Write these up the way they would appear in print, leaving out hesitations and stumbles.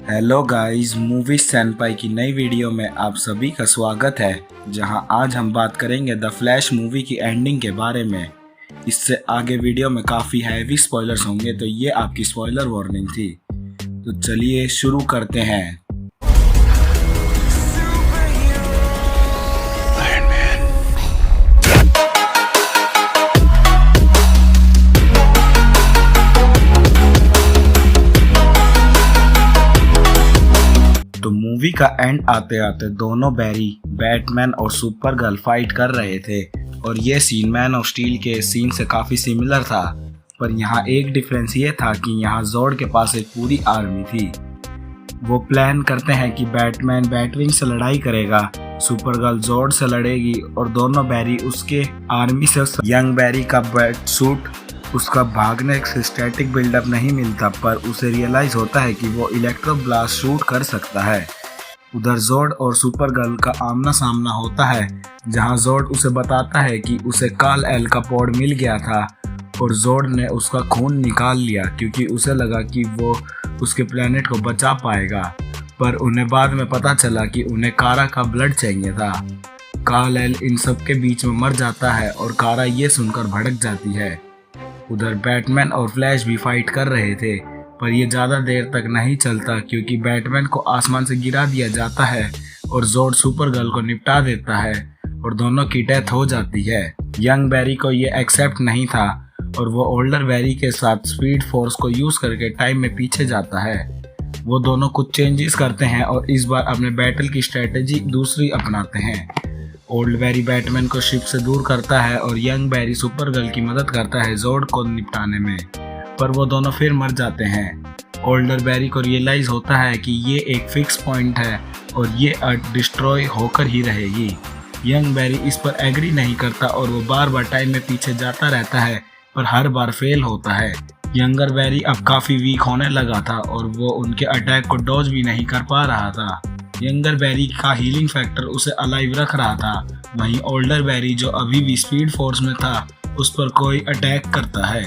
Hello guys, movie सैनपाई की नई video में आप सभी का स्वागत है। जहां आज हम बात करेंगे द फ्लैश मूवी की एंडिंग के बारे में। इससे आगे वीडियो में काफ़ी हैवी स्पॉयलर्स होंगे, तो ये आपकी स्पॉइलर वार्निंग थी। तो चलिए शुरू करते हैं। तो मूवी का एंड आते आते दोनों बैरी, बैटमैन और सुपर गर्ल फाइट कर रहे थे और ये सीन मैन ऑफ स्टील के सीन से काफ़ी सिमिलर था। पर यहाँ एक डिफरेंस ये था कि यहाँ जोड के पास एक पूरी आर्मी थी। वो प्लान करते हैं कि बैटमैन बैटविंग से लड़ाई करेगा, सुपर गर्ल जोड से लड़ेगी और दोनों बैरी उसके आर्मी से। यंग बैरी का बैट सूट उसका भागने से स्टैटिक बिल्डअप नहीं मिलता, पर उसे रियलाइज होता है कि वो इलेक्ट्रो ब्लास्ट शूट कर सकता है। उधर जोड और सुपर गर्ल का आमना सामना होता है, जहां जोड उसे बताता है कि उसे काल एल का पॉड मिल गया था और जोड ने उसका खून निकाल लिया क्योंकि उसे लगा कि वो उसके प्लेनेट को बचा पाएगा। पर उन्हें बाद में पता चला कि उन्हें कारा का ब्लड चाहिए था। काल एल इन सब के बीच में मर जाता है और कारा ये सुनकर भड़क जाती है। उधर बैटमैन और फ्लैश भी फाइट कर रहे थे, पर ये ज़्यादा देर तक नहीं चलता क्योंकि बैटमैन को आसमान से गिरा दिया जाता है और जोड सुपर गर्ल को निपटा देता है और दोनों की डेथ हो जाती है। यंग बैरी को ये एक्सेप्ट नहीं था और वो ओल्डर बैरी के साथ स्पीड फोर्स को यूज़ करके टाइम में पीछे जाता है। वो दोनों कुछ चेंजेस करते हैं और इस बार अपने बैटल की स्ट्रेटेजी दूसरी अपनाते हैं। ओल्ड बैरी बैटमैन को शिप से दूर करता है और यंग बैरी सुपर गर्ल की मदद करता है जोड को निपटाने में, पर वो दोनों फिर मर जाते हैं। ओल्डर बैरी को रियलाइज होता है कि ये एक फिक्स पॉइंट है और ये अर्थ डिस्ट्रॉय होकर ही रहेगी। यंग बैरी इस पर एग्री नहीं करता और वो बार बार टाइम में पीछे जाता रहता है, पर हर बार फेल होता है। यंगर बैरी अब काफ़ी वीक होने लगा था और वो उनके अटैक को डॉज भी नहीं कर पा रहा था। यंगर बैरी का हीलिंग फैक्टर उसे अलाइव रख रहा था, वहीं ओल्डर बैरी जो अभी भी स्पीड फोर्स में था उस पर कोई अटैक करता है।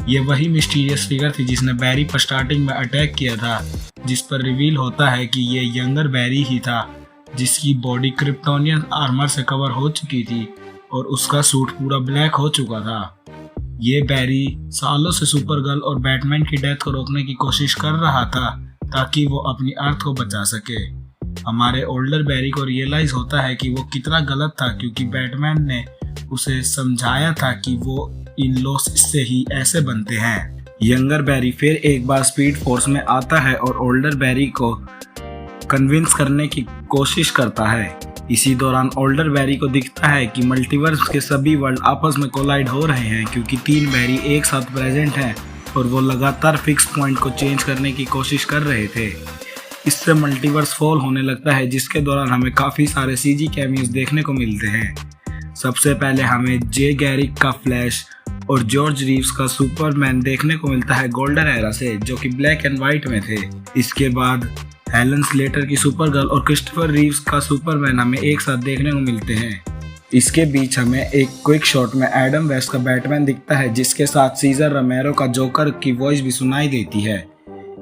ये वही मिस्टीरियस फिगर थी जिसने बैरी पर स्टार्टिंग में अटैक किया था, जिस पर रिवील होता है कि ये यंगर बैरी ही था जिसकी बॉडी क्रिप्टोनियन आर्मर से कवर हो चुकी थी और उसका सूट पूरा ब्लैक हो चुका था। ये बैरी सालों से सुपर गर्ल और बैटमैन की डेथ को रोकने की कोशिश कर रहा था ताकि वो अपनी अर्थ को बचा सके। हमारे ओल्डर बैरी को रियलाइज होता है कि वो कितना गलत था क्योंकि बैटमैन ने उसे समझाया था कि वो इन लॉस से ही ऐसे बनते हैं। यंगर बैरी फिर एक बार स्पीड फोर्स में आता है और ओल्डर बैरी को कन्विंस करने की कोशिश करता है। इसी दौरान ओल्डर बैरी को दिखता है कि मल्टीवर्स के सभी वर्ल्ड आपस में कोलाइड हो रहे हैं क्योंकि तीन बैरी एक साथ प्रेजेंट हैं और वो लगातार फिक्स पॉइंट को चेंज करने की कोशिश कर रहे थे। इससे मल्टीवर्स फॉल होने लगता है, जिसके दौरान हमें काफ़ी सारे सीजी कैमियोस देखने को मिलते हैं। सबसे पहले हमें जे गैरिक का फ्लैश और जॉर्ज रीव्स का सुपरमैन देखने को मिलता है गोल्डन एरा से, जो कि ब्लैक एंड वाइट में थे। इसके बाद हेलन स्लेटर की सुपर गर्ल और क्रिस्टोफर रीव्स का सुपरमैन हमें एक साथ देखने को मिलते हैं। इसके बीच हमें एक क्विक शॉट में एडम वेस्ट का बैटमैन दिखता है, जिसके साथ सीजर रोमेरो का जोकर की वॉइस भी सुनाई देती है।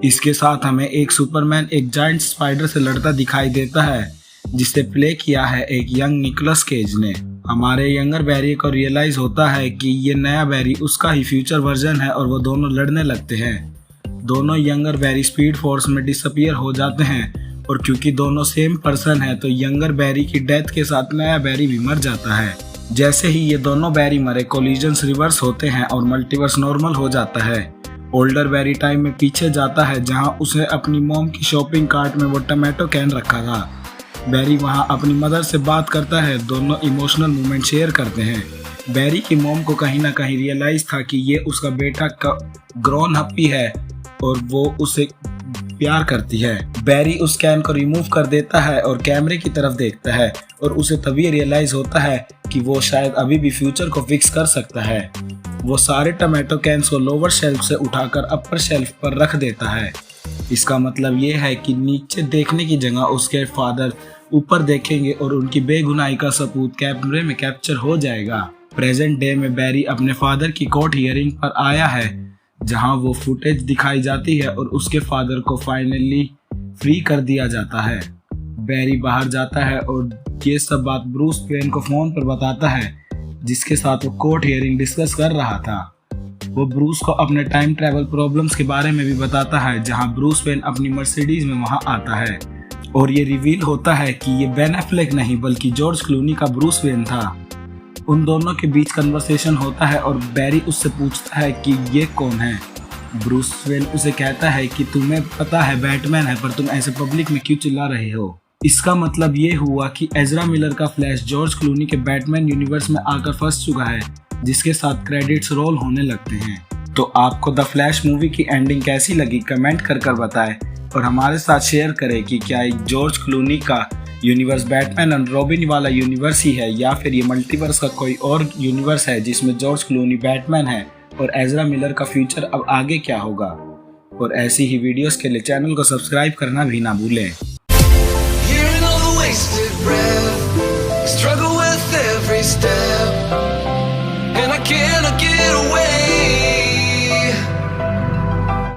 इसके साथ हमें एक सुपरमैन एक जायंट स्पाइडर से लड़ता दिखाई देता है, जिसे प्ले किया है एक यंग निकोलस केज ने। हमारे यंगर बैरी को रियलाइज होता है कि ये नया बैरी उसका ही फ्यूचर वर्जन है और वो दोनों लड़ने लगते हैं। दोनों यंगर बैरी स्पीड फोर्स में डिसअपियर हो जाते हैं और क्योंकि दोनों सेम पर्सन है तो यंगर बैरी की डेथ के साथ नया बैरी भी मर जाता है। जैसे ही ये दोनों बैरी मरे, कोलिजन्स रिवर्स होते हैं और मल्टीवर्स नॉर्मल हो जाता है। ओल्डर बैरी टाइम में पीछे जाता है जहां उसे अपनी मॉम की शॉपिंग कार्ट में वो टमाटो कैन रखा था। बैरी वहां अपनी मदर से बात करता है, दोनों इमोशनल मोमेंट शेयर करते हैं। बैरी की मॉम को कहीं ना कहीं रियलाइज था कि ये उसका बेटा का ग्रोन हप्पी है और वो उसे प्यार करती है। बैरी उस कैन को रिमूव कर देता है और कैमरे की तरफ देखता है और उसे तभी रियलाइज होता है कि वो शायद अभी भी फ्यूचर को फिक्स कर सकता है। वो सारे टमाटो कैन्स को लोअर शेल्फ से उठाकर अपर शेल्फ पर रख देता है। इसका मतलब ये है कि नीचे देखने की जगह उसके फादर ऊपर देखेंगे और उनकी बेगुनाही का सबूत कैमरे में कैप्चर हो जाएगा। प्रेजेंट डे में बैरी अपने फादर की कोर्ट हियरिंग पर आया है, जहां वो फुटेज दिखाई जाती है और उसके फादर को फाइनली फ्री कर दिया जाता है। बैरी बाहर जाता है और ये सब बात ब्रूस वेन को फोन पर बताता है, जिसके साथ वो कोर्ट हियरिंग डिस्कस कर रहा था। वो ब्रूस को अपने टाइम ट्रैवल प्रॉब्लम्स के बारे में भी बताता है, जहां ब्रूस वेन अपनी मर्सिडीज में वहां आता है और ये रिवील होता है कि ये बेन एफ्लेक नहीं बल्कि जॉर्ज क्लूनी का ब्रूस वेन था। उन दोनों के बीच कन्वर्सेशन होता है और बैरी उससे पूछता है कि ये कौन है। ब्रूस वेन उसे कहता है कि तुम्हें पता है बैटमैन है, पर तुम ऐसे पब्लिक में क्यों चिल्ला रहे हो। इसका मतलब ये हुआ कि एजरा मिलर का फ्लैश जॉर्ज क्लूनी के बैटमैन यूनिवर्स में आकर फंस चुका है, जिसके साथ क्रेडिट्स रोल होने लगते हैं। तो आपको द फ्लैश मूवी की एंडिंग कैसी लगी कमेंट कर बताएं और हमारे साथ शेयर करें कि क्या जॉर्ज क्लूनी का यूनिवर्स बैटमैन एंड रॉबिन वाला यूनिवर्स ही है या फिर ये मल्टीवर्स का कोई और यूनिवर्स है जिसमें जॉर्ज क्लूनी बैटमैन है और एजरा मिलर का फ्यूचर अब आगे क्या होगा। और ऐसी ही वीडियोस के लिए चैनल को सब्सक्राइब करना भी ना भूलें। Struggle with every step, and I cannot get away.